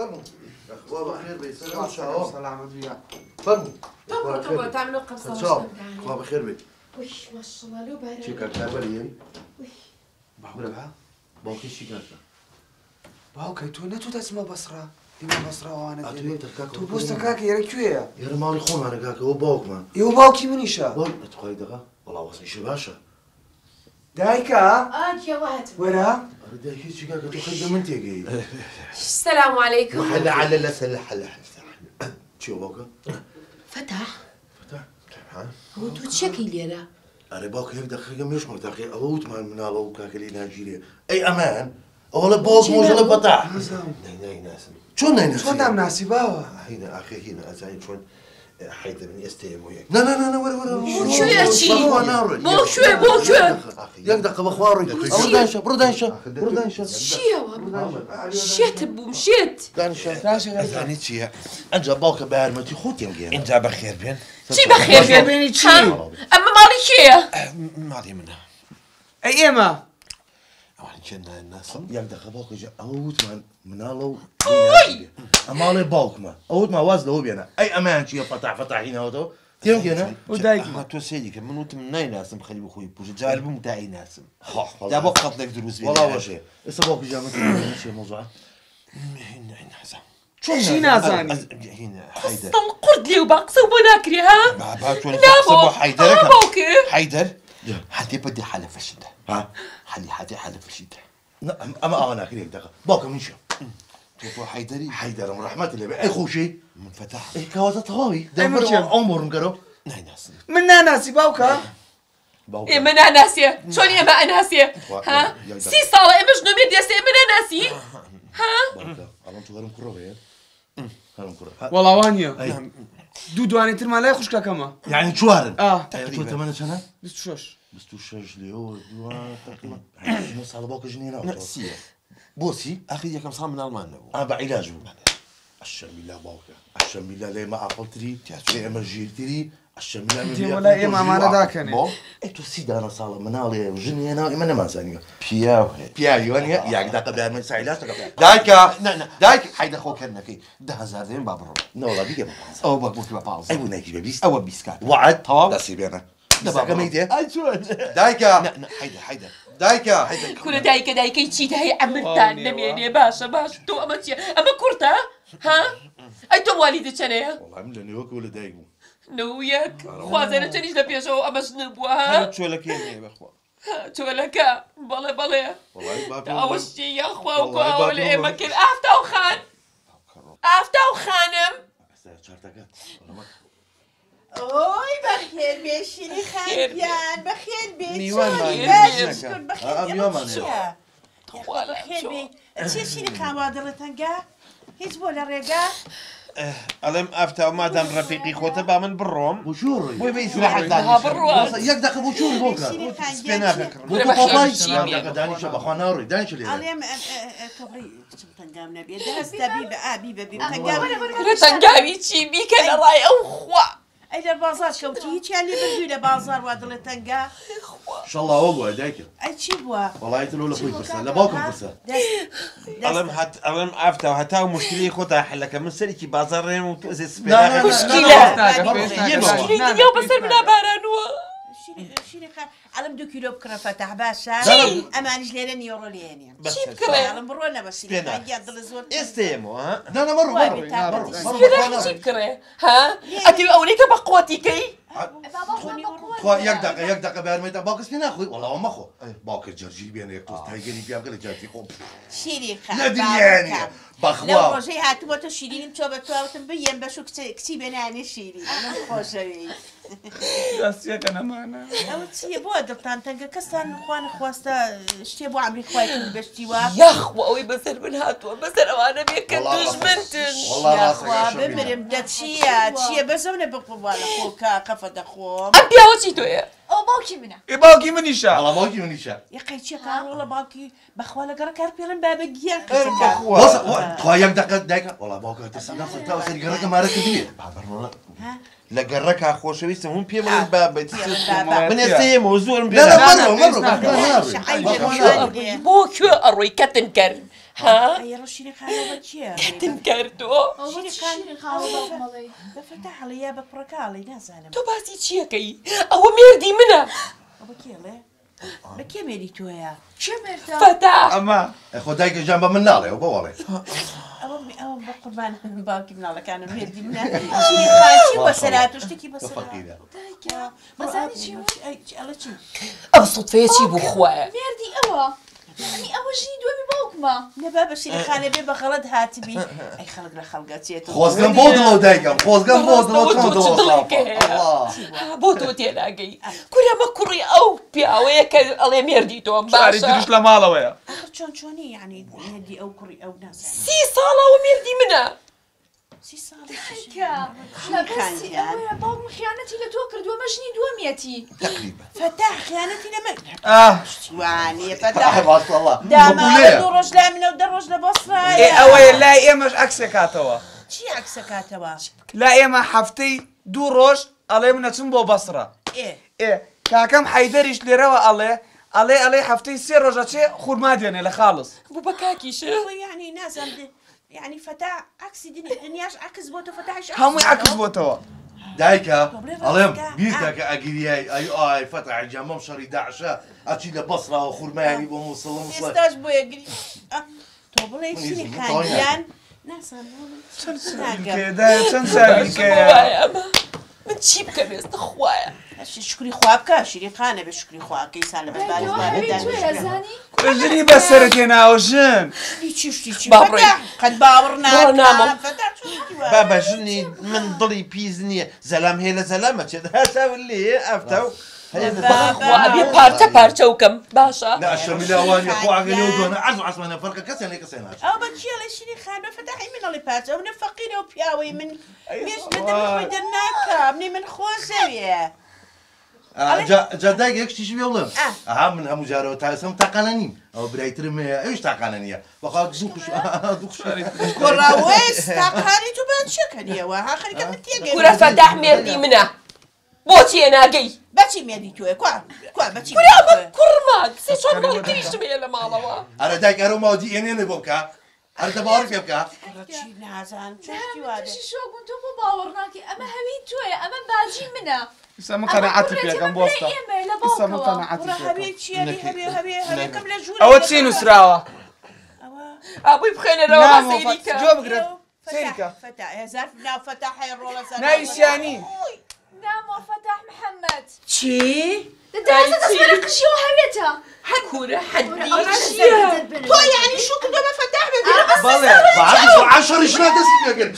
فرموا بابا خير بيت سلامة وياك فرموا طبعا تعملوا قبصة بابا خير بيت وش ما شاء الله لو بارد شي كان كابريين بربحة باوكي شي كان باوكي تو نتو تسمى بصرة ديما بصرة وانا اتو تكاك تو بوستكاك يا ركويا يا مالي خون انا كاك هو باوك مان يو باوكي منيشا باوك اتخاي دغا والله وصل شي باشا دايكا يا واد وين بدي احكي شي كاك تو خدم انت جاي السلام عليكم وحلا على لا سلح حلا شو باوكا فتح ها هو تو تشكي لينا أنا باك هيك دقيقة مش مرتاحي أبوت من الله كاكلي ناجيلي أي أمان أولا باك موجة لبطاح ناي ناسم شو ناي ناسم شو نام ناسي باوا هنا أخي هنا أزاي شلون حيث من يستيم وياك لا ولا شو يا شي بو شو يقدق بخواري بردانشا شي يا واد مشيت بو مشيت دانشا أنا شي أنت باك بارمتي خوتي مجينا انت بخير بين شي بخير بيني شي اما مالي شي ما علي منها اي اما واحد كنا الناس يقدق باك جا أوت من الله أمالي باك ما أوت ما وازله هو بينا أي أمان شي فتح هنا وتو تيم كنا ودايك ما توسيدك من وانت من ناي ناس مخلي بخوي بوش جالب متاعي ناس دا بقط لك دروس والله وشي إسا باك جا مثل شي موضوع هنا حسن شي نازاني هنا حيدر طلقت لي وبقص وبناكري ها بابا شو لا حيدر بوكي حيدر حتى بدي حلف الشدة ها حتى حلف الشدة أما أنا كريم دقة باك من شو توفو حيدري حيدر من رحمة الله أي خوشي من فتح إيه كوازة طواوي أي دبر مرشد. عمر نقرو ناي ناس من ناسي باوكا باك إيه من ناسية شلون يا ما ناسية ها سي صالة إيه مجنون ميديا سي من ناسي ها باك أنا تغرم كروبي هرم كروبي والله وانيا أي دودواني ترما لا يخشك كما يعني شوارن تقريبا تو 8 سنة بس شوش بس تو شاش لي هو تقريبا نص على باك جنينة نسيه بوسي اخي كم صار من المان نبو أنا بعلاج الشم بالله باك الشم بالله ليه ما عقلتري ليه ما جيتري الشم بالله انت ولا ايه ما انا داكني تو سيدا أنا صار منالي وجني أنا ما ما ثانية بياو بياجي وأنا يعني دقة بيا من ساعة دايكا دايك حيدا خو كرنكي ده هزار دين بابرو نولا بيجي او بقولك باباز أي وناكي بيس او بيسكات وعد طبعا نسيبي أنا ده بابا ميتة اي شو دايكا حيدا دايكا كل دايكة تشيت هي عملتان نميني باشا تو أما كرتا ها أي تو والدتك أنا والله من لأني هوك ولا دايكو نوياك خوازنا تنيش لبيشو أما شنبوها شو لك يا اخو شو لك بلا والله بابا أوشي يا أخوة والله بابا. ولا ما كل أفتو خانم شارتكات اوی بخیر بشینی خندیان بخیر بی میوان چی مانی. بشکر بخیر میوان مانی. چیه بخیر بی چی شینی کامادلتن گه هیچ بولا رگا الم افتى مادام رفيقي خوته بامن بالروم بوشوري بوي بيسوي ها حد بالروح يقدق بوشوري بوكا شینی سبينا خندیان فكر بوكا باقاي يقدق داني شبا خاناري داني شلي علیم توبری تنگام نبی دست بی بی تنگام تنقاوي تشي بيك أنا راي أخوة ای در بازار شوتی هیچ یعنی بردوی لبازار وادلتن گه ان شاء الله هو دايكا ای چی بوا والله يتلو له خوي فرصه لا باكم فرصه الم افتى وهتا مشكله خوته حلك من سلكي بازارين وتوزي سبينا مشكلة اليوم بصير بلا بارانوا شینی علم 2 کیلو بکره فتح باشا امانش لیرن یورو لینی شي بكرة علم برونا بس حاجه عدل زور استيمو ها لا لا مره كده شي بكرة ها أتي أوليك بقوتي كي خو يقدق بارميتا باكس فينا اخوي والله ما اخو باكر جرجي بين يكتوس تايجري بيا قال جاتي خو شيري خا لا دنياني لو بخوا روجي هاتو تو شيرين تو بتواتن بيم بشو كتيب انا شيري انا خوشوي داستيك انا معنا او تي بو دبطان تنقا كسان اخوان خواستا شتي بو عمري خوايتن بشتيوا يا أخوة أوي بصير من هاتوا بصير أنا بيكندوش بنتن والله يا راسك اخوا بمرم تشيا بزونه بقبال اخوكا قفد اخوم أم بياوتي تويا او باوكي منا باوكي من يشا والله باكي من يشاء يا قي تشي كار والله باوكي بخواله قرا كار بيرن بابا جيان بص خو يقدق دايكا والله باكر تسنى فتاو سري قرك ما ركدي ها لا قرك خوش ويس هم بيم من باب بابا. من استيمو زور لا لا مره بوكيو أروي كتنكر ها ئەی ڕۆشینی خانەوە چییە؟ کەتم کردۆ بەفتح هەڵەیە بە پڕەکاڵی نازانم تۆ باسی چیەکەی ئەوە مێردی منە ئەوە کێڵێ؟ بە کێ مێری تۆیە؟ چه مردا؟ فەتا ئەمە خۆ دایکە ژیان بە من ناڵێ و بەوەڵێ ئەوە بە قوربان باوکی مناڵەکانم مێردی منە چی بەسەرات و شتێکی بەسەر فەقیرە دایکە مەزانی چی ئەڵە چی؟ ئەم سوتفەیە چی بوو خوایە مێردی ئەوە ئەنی ئەوە ژنی دووەمی باوکمە نەبا بەشیری خانە بێ بە خەڵەت هاتبی ئەی خەڵک لە خەڵگە چێت خۆزگەم بۆ دڵەوە دایکەم خۆزگەم بۆ دڵەوە بۆ تۆ تێناگەی کورەمە کوڕی ئەو پیاوەیە کە ئەڵێ مێردی تۆم شاری باشە تریش لە ماڵەوەیە چۆنی یعنی مێردی ئەو کوڕی ئەو نازانم 30 ساڵەوە مێردی منە 30 ساڵی دایکە لەبەستی ئەوەیە باوکم خیانەتی لە تۆ کردووە مە ژنی دووەمیەتی تقریبا فتح خیانەتی لە من وانێ فتح فتح باش والله داماوە 2 ڕۆژ لا منە و 10 ڕۆژ لە بەسڕایە ئەوەیە لای ئێمەش عکسێکاتەوە چی عکسەکاتەوە لا ئێمە هەفتەی 2 ڕۆژ ئەڵێ منەچم بۆ بەسرە کاکەم حەیدەریش لێرەوە ئەڵێ هەفتەی 3 ڕۆژە چێ خورما دێنێ لە خاڵس بوو بە کاکیشە یعنی نازانم يعني فتاة عكسي دنياش عكس بوتو فتاش هەمووی عکس بۆتەوە دایکە ئەڵێم بیرتەکە ئەگیریای ئای فەتح جامەم شەڕی داعشە ئەچی لە بەسڕاوە خوورمایانی بۆ مووسڵم ئێستاش بۆ یەگری تۆ بڵێ چینی خاندیان چەند ساگیکەیە من چی بکەم ئێستا خوایە شکری خوا بکە شیری خانە بێ شکری خواکەی سان لە ژنی بەسەرت هێناوە ژن قەت باوەڕ نامە بابە ژنی من دڵی پیس نییە زەلام هەیە لە زەلامە چێت هەتاو لێ ئەفتە و بێ پارچە پارچە وکەم باشە ناشەمیلاوانی خواگەنێ و دۆنە عەرز و عەسمانە فەرقە کەسێ لێ کەسێ ناچێت ئەو بە چیە لە شیری خان بە فەتەحی منەڵی پارچە ئەو نەفەقیرە و پیاوەی من مێش نەدەمەخۆی دەرناکە منی من خۆزەویە جا دایک یەکشتیشی پێ بڵێم ئەها من هەموو جارەوە تاسەم تاقانە نیم ئەو برایترم هەیە ئەوش تاقانە نییە بەخوا دوو گۆڕاوێست تاقانی تو بەن چەکەنیەوە ها خەریکە من تێگەی کورە فەتح مێردی منە بۆچی هێناگەی بەچی مێردی تۆیە کوا بەچی کورە ئەمە کوڕما سێ چۆن ماڵی تریشتم هەیە لە ماڵەوە ئەرە دایک ئەرە ماوە دیێنێنێ بۆ بکە ئەرە دەباوەڕ پێ بکە چی نازان چی شۆگون تۆ بۆ باوەڕ ناکەی ئەمە هەوی تۆیە ئەمە باجی منە ئیسا من قەنەعەتی پێەکەم بۆستە ئیسا من قەنەعەتی هەبێ چیەری هەبێکەم لە ژوور ئەوە چی نووسراوە ئابووی بخێنەرەوە سەیریکە جۆ بگرن سەیریکە هزار ناو فەتەحی ڕۆڵە سەر ناویسیانی نامۆ فەتاح محەممەد چی؟ دەدایە دەسمێرە قژیەوە هەوێتە کورە حەدی تۆ یعنی شو کردۆ بە فەتاح ببێرە بەڵێ عەشەڕیش نادەستی پێکرد